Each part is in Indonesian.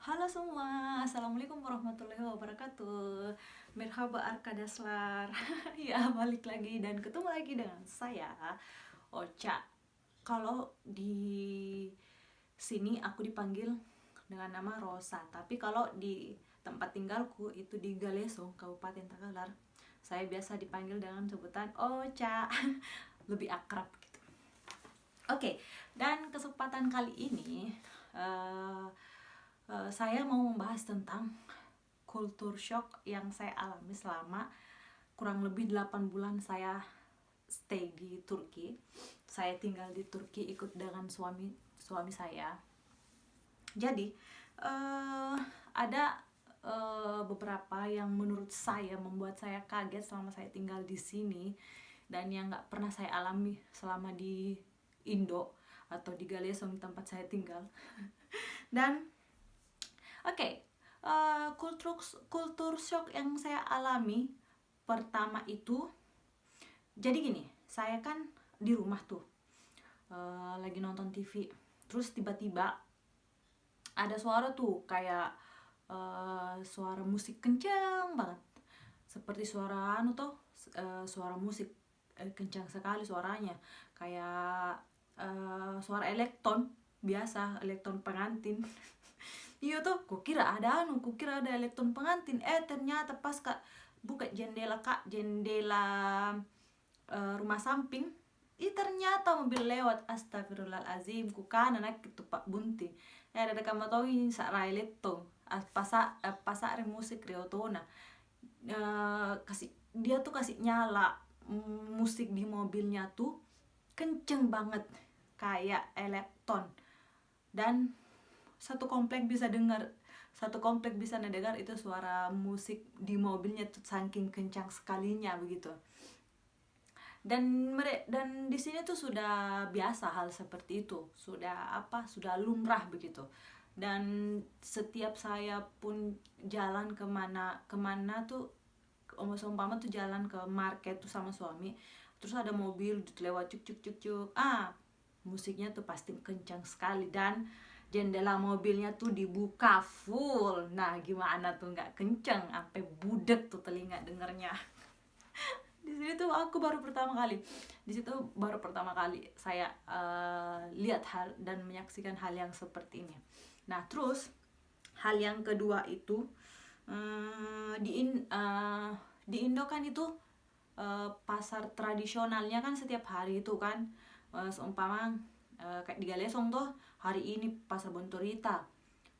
Halo semua, Assalamualaikum warahmatullahi wabarakatuh. Merhaba Arkadaslar. Ya, balik lagi dan ketemu lagi dengan saya, Ocha. Kalau di sini aku dipanggil dengan nama Rosa, tapi kalau di tempat tinggalku itu di Galesong, Kabupaten Takalar, saya biasa dipanggil dengan sebutan Ocha. Lebih akrab gitu. Oke, dan kesempatan kali ini eh, saya mau membahas tentang kultur shock yang saya alami selama kurang lebih 8 bulan saya stay di Turki. Saya tinggal di Turki ikut dengan suami saya. Jadi ada beberapa yang menurut saya membuat saya kaget selama saya tinggal di sini dan yang nggak pernah saya alami selama di Indo atau di Galesong tempat saya tinggal. Dan oke, kultur shock yang saya alami pertama itu, jadi gini, saya kan di rumah tuh lagi nonton TV, terus tiba-tiba ada suara tuh kayak suara musik kencang banget, seperti suara anu tuh, suara musik kencang sekali suaranya, kayak suara elektron biasa, elektron pengantin. Iya tuh, kukira ada elektron pengantin. Ternyata pas kak buka jendela rumah samping, ternyata mobil lewat. Astagfirullahalazim, ku kanan nak itu pak bunti. Ada kamu tahu ini sak railet tuh. Pasar musik Riotona. Kasih dia tuh kasih nyala musik di mobilnya tuh kenceng banget kayak elektron, dan satu komplek bisa mendengar itu suara musik di mobilnya tuh saking kencang sekalinya begitu. Dan di sini tuh sudah biasa hal seperti itu, sudah lumrah begitu. Dan setiap saya pun jalan kemana tuh, umpama tuh jalan ke market tuh sama suami, terus ada mobil lewat cuk cuk cuk cuk, musiknya tuh pasti kencang sekali, dan jendela mobilnya tuh dibuka full. Nah, gimana tuh nggak kenceng, sampai budek tuh telinga dengernya. Di situ baru pertama kali saya lihat hal dan menyaksikan hal yang seperti ini. Nah, terus hal yang kedua itu, di Indo kan itu pasar tradisionalnya kan setiap hari itu kan, seumpama kayak di Galesong tuh hari ini pasar Bontorita,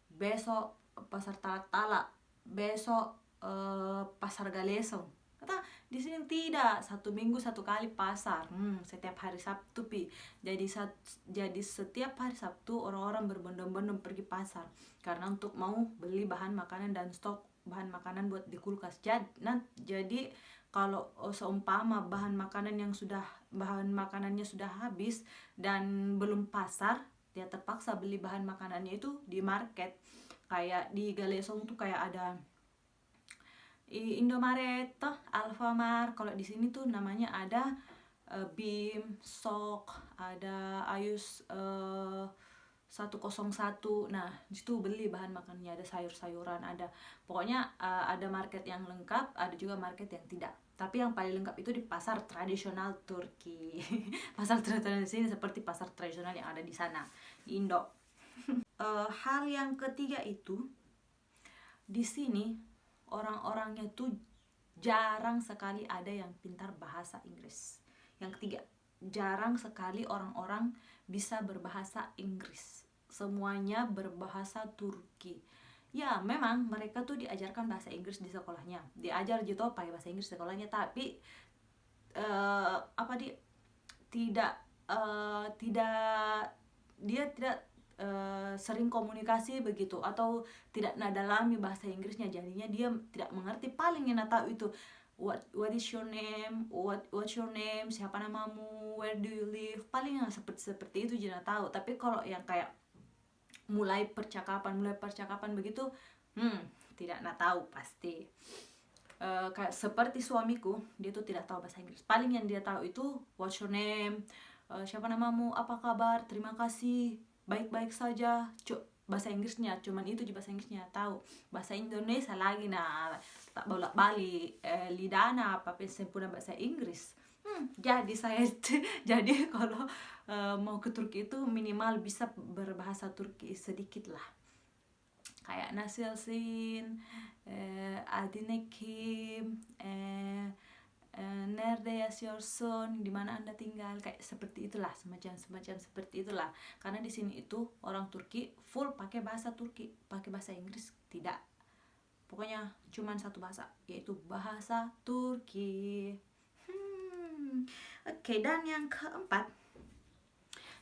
besok pasar Talak-Talak, besok pasar Galesong. Kata di sini tidak, satu minggu satu kali pasar, setiap hari Sabtu pi. Jadi setiap hari Sabtu orang-orang berbondong-bondong pergi pasar karena untuk mau beli bahan makanan dan stok bahan makanan buat di kulkas. Jadi kalau seumpama bahan makanannya sudah habis dan belum pasar, dia terpaksa beli bahan makanannya itu di market. Kayak di Galesong tuh kayak ada Indomaret, Alfamart. Kalau di sini tuh namanya ada Bim, Sok, ada Ayus 101. Nah, disitu beli bahan makanannya, ada sayur-sayuran, ada pokoknya ada market yang lengkap, ada juga market yang tidak. Tapi yang paling lengkap itu di pasar tradisional Turki. Pasar tradisional di sini seperti pasar tradisional yang ada di sana di Indo. Hal yang ketiga itu, di sini orang-orangnya tuh jarang sekali ada yang pintar bahasa Inggris. Yang ketiga, jarang sekali orang-orang bisa berbahasa Inggris. Semuanya berbahasa Turki. Ya, memang mereka tuh diajarkan bahasa Inggris di sekolahnya. Diajar gitu pakai bahasa Inggris di sekolahnya, tapi tidak dia tidak sering komunikasi begitu, atau tidak nadalami bahasa Inggrisnya, jadinya dia tidak mengerti. Paling yang tahu itu what is your name, what's your name, siapa namamu, where do you live, paling yang seperti itu jangan tahu. Tapi kalau yang kayak mulai percakapan begitu, tidak tahu pasti. Kayak seperti suamiku, dia tuh tidak tahu bahasa Inggris. Paling yang dia tahu itu what's your name, siapa namamu, apa kabar, terima kasih, baik-baik saja, bahasa Inggrisnya, cuman itu di bahasa Inggrisnya. Tahu bahasa Indonesia lagi, nah tak bolak-balik lidana apa sempurna bahasa Inggris. Jadi saya jadi kalau mau ke Turki itu minimal bisa berbahasa Turki sedikit lah, kayak Nasilsin, Adinekim, Nerede yaşıyorsun, di mana Anda tinggal, kayak seperti itulah, semacam seperti itulah. Karena di sini itu orang Turki full pakai bahasa Turki, pakai bahasa Inggris tidak. Pokoknya cuman satu bahasa, yaitu bahasa Turki. Oke, dan yang keempat,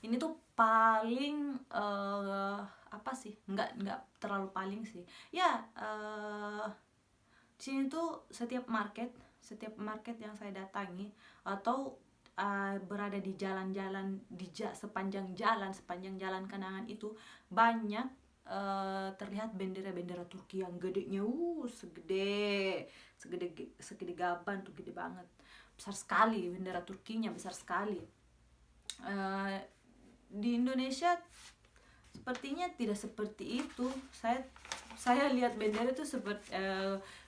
ini tuh paling apa sih? Nggak terlalu paling sih. Ya, di sini tuh setiap market yang saya datangi atau berada di jalan-jalan sepanjang jalan Kenangan itu banyak terlihat bendera-bendera Turki yang gedenya segede gaban tuh, gede banget, besar sekali bendera Turkinya, besar sekali. Di Indonesia sepertinya tidak seperti itu. Saya lihat bendera itu seperti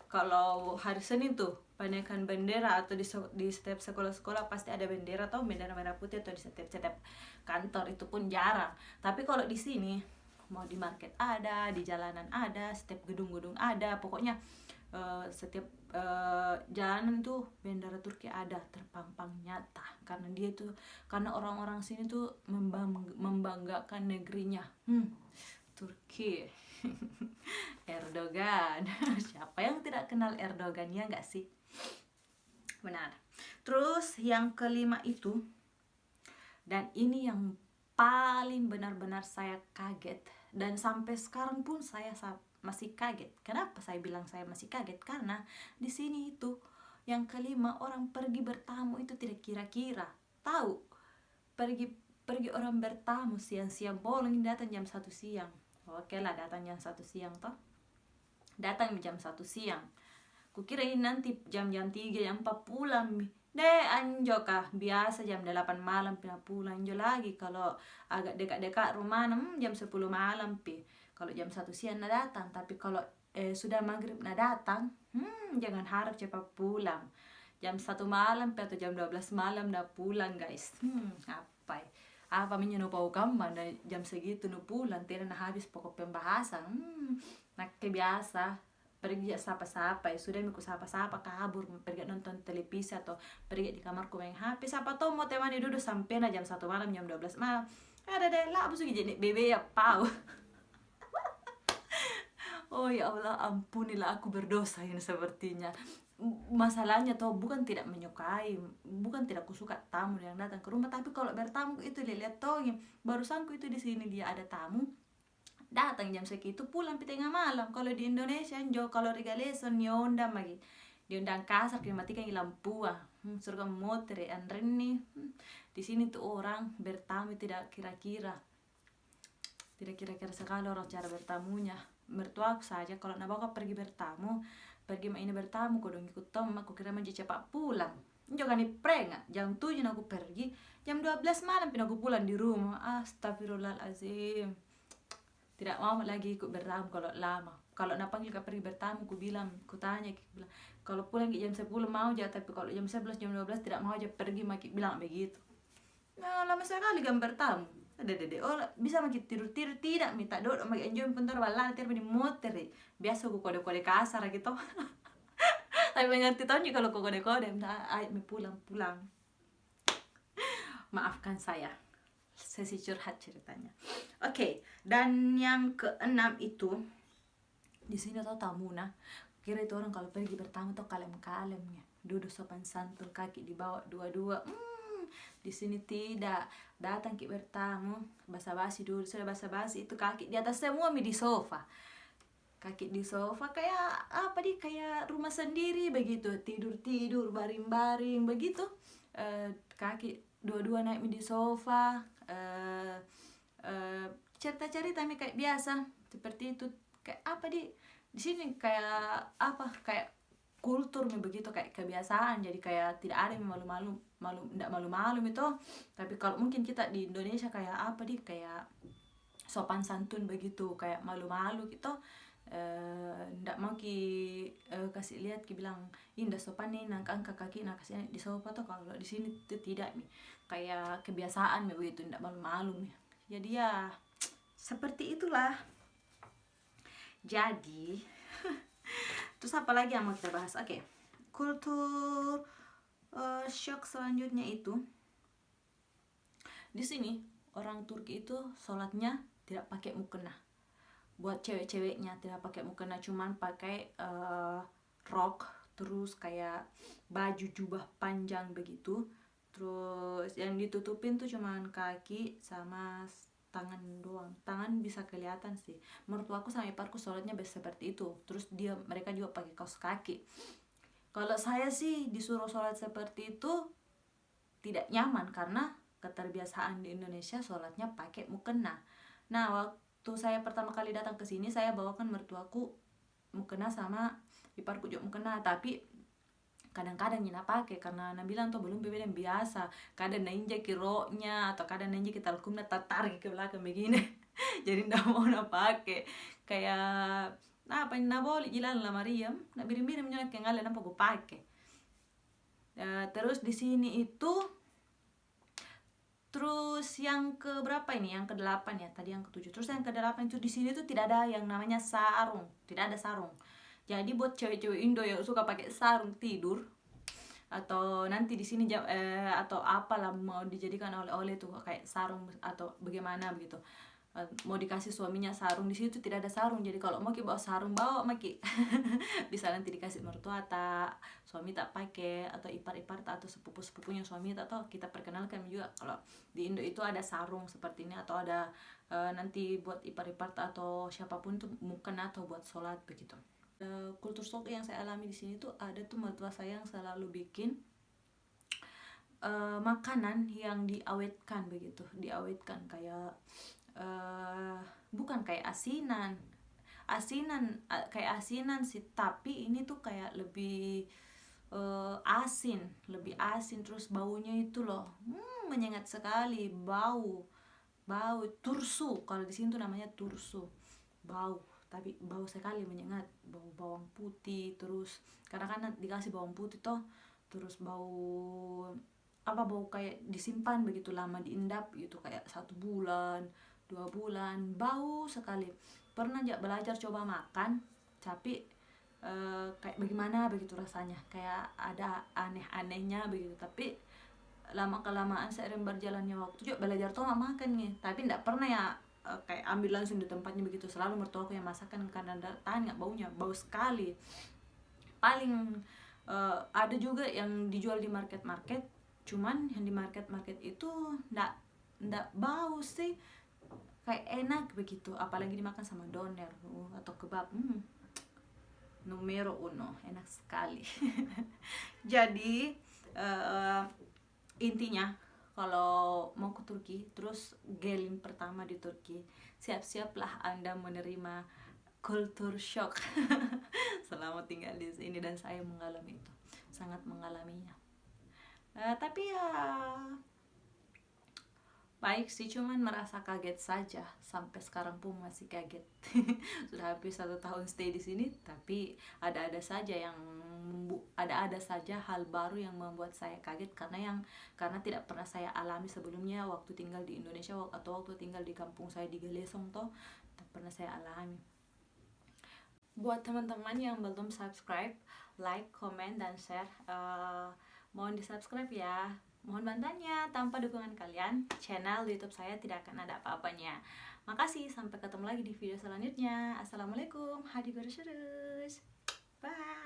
kalau hari Senin tuh banyakkan bendera, atau di setiap sekolah-sekolah pasti ada bendera atau bendera merah putih, atau di setiap kantor itu pun jarang. Tapi kalau di sini mau di market ada, di jalanan ada, setiap gedung-gedung ada, pokoknya setiap jalanan tuh bendera Turki ada terpampang nyata, karena orang-orang sini tuh membanggakan negerinya. Turki. Erdogan. Siapa yang tidak kenal Erdogan, ya nggak sih? Benar. Terus yang kelima itu, dan ini yang paling benar-benar saya kaget, dan sampai sekarang pun saya masih kaget. Kenapa saya bilang saya masih kaget? Karena di sini itu yang kelima, orang pergi bertamu itu tidak kira-kira. Tahu, pergi orang bertamu siang-siang, boleh datang jam 1 siang. Oke lah, datang jam 1 siang toh. Datang jam 1 siang. Kukira ini nanti jam-jam 3, jam 4 pulang. Anjo kah, biasa jam 8 malam pindah pulang. Anjo lagi kalau agak dekat-dekat rumah jam 10 malam pi. Kalau jam 1 siang nak datang, tapi kalau sudah maghrib nak datang, jangan harap cepat pulang. Jam 1 malam pi atau jam 12 malam dah pulang, guys. Apa menyenopau kamu jam segitu nu pulang, tidak na habis pokok pembahasan. Nak kebiasa pergi sapa-sapa, ya sudah miku sapa-sapa kabur, pergi nonton televisi atau pergi di kamarku main HP. Siapa tahu mau temani duduk sampai jam 1 malam, jam 12 malam. Ada deh lah, abis jadi bebe ya pau. Oh ya Allah, ampunilah aku berdosa ini sepertinya. Masalahnya toh bukan tidak menyukai, bukan tidak kusuka tamu yang datang ke rumah, tapi kalau bertamu itu lihat toh, barusanku itu di sini dia ada tamu datang jam segitu pulang tengah malam. Kalau di Indonesia kalau regaleson diundang lagi, diundang kasar, dimatikan lampu suruh motor Andreni. Di sini tuh orang bertamu tidak kira-kira sekali orang cara bertamunya. Mertuaku saja kalau nabawa pergi bertamu, pergi main bertamu kodong ikut tom, aku kira menjadi cepat pulang. Jangan diprengat, jam 7 aku pergi, jam 12 malam pindah aku pulang di rumah. Astagfirullahalazim. Tidak mau lagi ikut bertamu kalau lama. Kalau nak panggil ke pergi bertamu, ku tanya, kalau pulang jam 10 mau aja, tapi kalau jam 11, jam 12 tidak mau aja pergi, bilang begitu. Nah, lama sekali gambar tamu. Oh, bisa makin tidur tidak minta duduk makin enjoy bentar balan tidur di motor. Biasa aku kode-kode kasar gitu. Tapi mengerti tahu juga kalau kode-kode ayo pulang. Maafkan saya curhat ceritanya. Oke, dan yang keenam itu, di sini tau tamu kira itu orang kalau pergi bertamu tuh kalem-kalemnya, duduk sopan santun, kaki dibawa dua-dua. Di sini tidak, datang ki bertamu basa-basi dulu, sudah basa-basi itu kaki di atas semua di sofa. Kaki di sofa kayak apa kayak rumah sendiri begitu, tidur baring-baring begitu. Kaki dua-dua naik di sofa, cerita-cerita kayak biasa seperti itu. Kayak apa di sini kayak apa, kayak kultur begitu, kayak kebiasaan. Jadi kayak tidak ada yang malu-malu itu. Tapi kalau mungkin kita di Indonesia kayak apa kayak sopan santun begitu, kayak malu-malu gitu. Ndak mau kasih lihat bilang indah sopan nih, angkat kaki kasih di sofa tuh. Kalau di sini tuh tidak nih, kayak kebiasaan begitu, ndak malu-malu nih. Jadi ya seperti itulah. Jadi terus apa lagi yang mau kita bahas? Oke, kultur shock selanjutnya itu, di sini orang Turki itu sholatnya tidak pakai mukena. Buat cewek-ceweknya tidak pakai mukena, cuman pakai rok, terus kayak baju jubah panjang begitu. Terus yang ditutupin tuh cuman kaki sama tangan doang. Tangan bisa kelihatan sih. Menurut aku sama iparku sholatnya seperti itu. Terus mereka juga pakai kaos kaki. Kalau saya sih disuruh sholat seperti itu tidak nyaman, karena keterbiasaan di Indonesia sholatnya pakai mukena. Nah, waktu saya pertama kali datang ke sini, saya bawakan mertuaku mukena sama iparku juga mukena, tapi kadang-kadang Nina pakai karena Nina bilang tuh belum beda yang biasa. Kadang ninja kiroknya atau kadang ninja kita talkumnya tarik ke belakang begini. Jadi ndak mau pakai. Kayak apa Nina boleh jalan lah Mariam, nak birim-birim nyolek yang ngalen apa gue pakai. Terus di sini itu, terus yang ke berapa ini? Yang ke-8 ya, tadi yang ke-7. Terus yang ke-8 itu di sini tuh tidak ada yang namanya sarung, tidak ada sarung. Jadi buat cewek-cewek Indo yang suka pakai sarung tidur, atau nanti di sini atau apalah mau dijadikan oleh-oleh tuh kayak sarung atau bagaimana begitu, mau dikasih suaminya sarung, di situ tidak ada sarung. Jadi kalau mau bawa sarung, bawa maki bisa nanti dikasih mertua tak, suami tak pakai, atau ipar-ipar tak, atau sepupu-sepupunya suami tak, atau kita perkenalkan juga kalau di Indo itu ada sarung seperti ini, atau ada nanti buat ipar-ipar tak atau siapapun tuh mungkin atau buat sholat begitu. Kultur shock yang saya alami di sini tuh ada tuh mertua saya yang selalu bikin makanan yang diawetkan begitu, diawetkan kayak bukan kayak asinan kayak asinan sih, tapi ini tuh kayak lebih asin, terus baunya itu loh menyengat sekali, bau tursu, kalau di sini tuh namanya tursu, tapi bau sekali, menyengat, bau bawang putih. Terus karena kan dikasih bawang putih toh, terus bau kayak disimpan begitu lama, diendap gitu, kayak 1 bulan 2 bulan, bau sekali. Pernah aja belajar coba makan, tapi kayak bagaimana begitu rasanya, kayak ada aneh-anehnya begitu. Tapi lama kelamaan seiring berjalannya waktu juga belajar tuh makan nih, tapi tidak pernah ya kayak ambil langsung di tempatnya begitu. Selalu mertuaku yang masakan, karena tahan nggak baunya, bau sekali. Paling ada juga yang dijual di market, cuman yang di market itu ndak bau sih, kayak enak begitu, apalagi dimakan sama doner atau kebab, numero uno, enak sekali. Jadi intinya kalau mau ke Turki, terus gelim pertama di Turki, siap-siaplah Anda menerima kultur shock selama tinggal di sini, dan saya mengalami itu, sangat mengalaminya. Tapi ya baik sih, cuman merasa kaget saja, sampai sekarang pun masih kaget. Sudah habis 1 tahun stay di sini, tapi ada saja hal baru yang membuat saya kaget, karena tidak pernah saya alami sebelumnya waktu tinggal di Indonesia atau waktu tinggal di kampung saya di Galesong toh, tak pernah saya alami. Buat teman-teman yang belum subscribe, like, comment, dan share, mohon di subscribe ya. Mohon bantuannya, tanpa dukungan kalian, channel YouTube saya tidak akan ada apa-apanya. Makasih, sampai ketemu lagi di video selanjutnya. Assalamualaikum, hadi görüşürüz. Bye.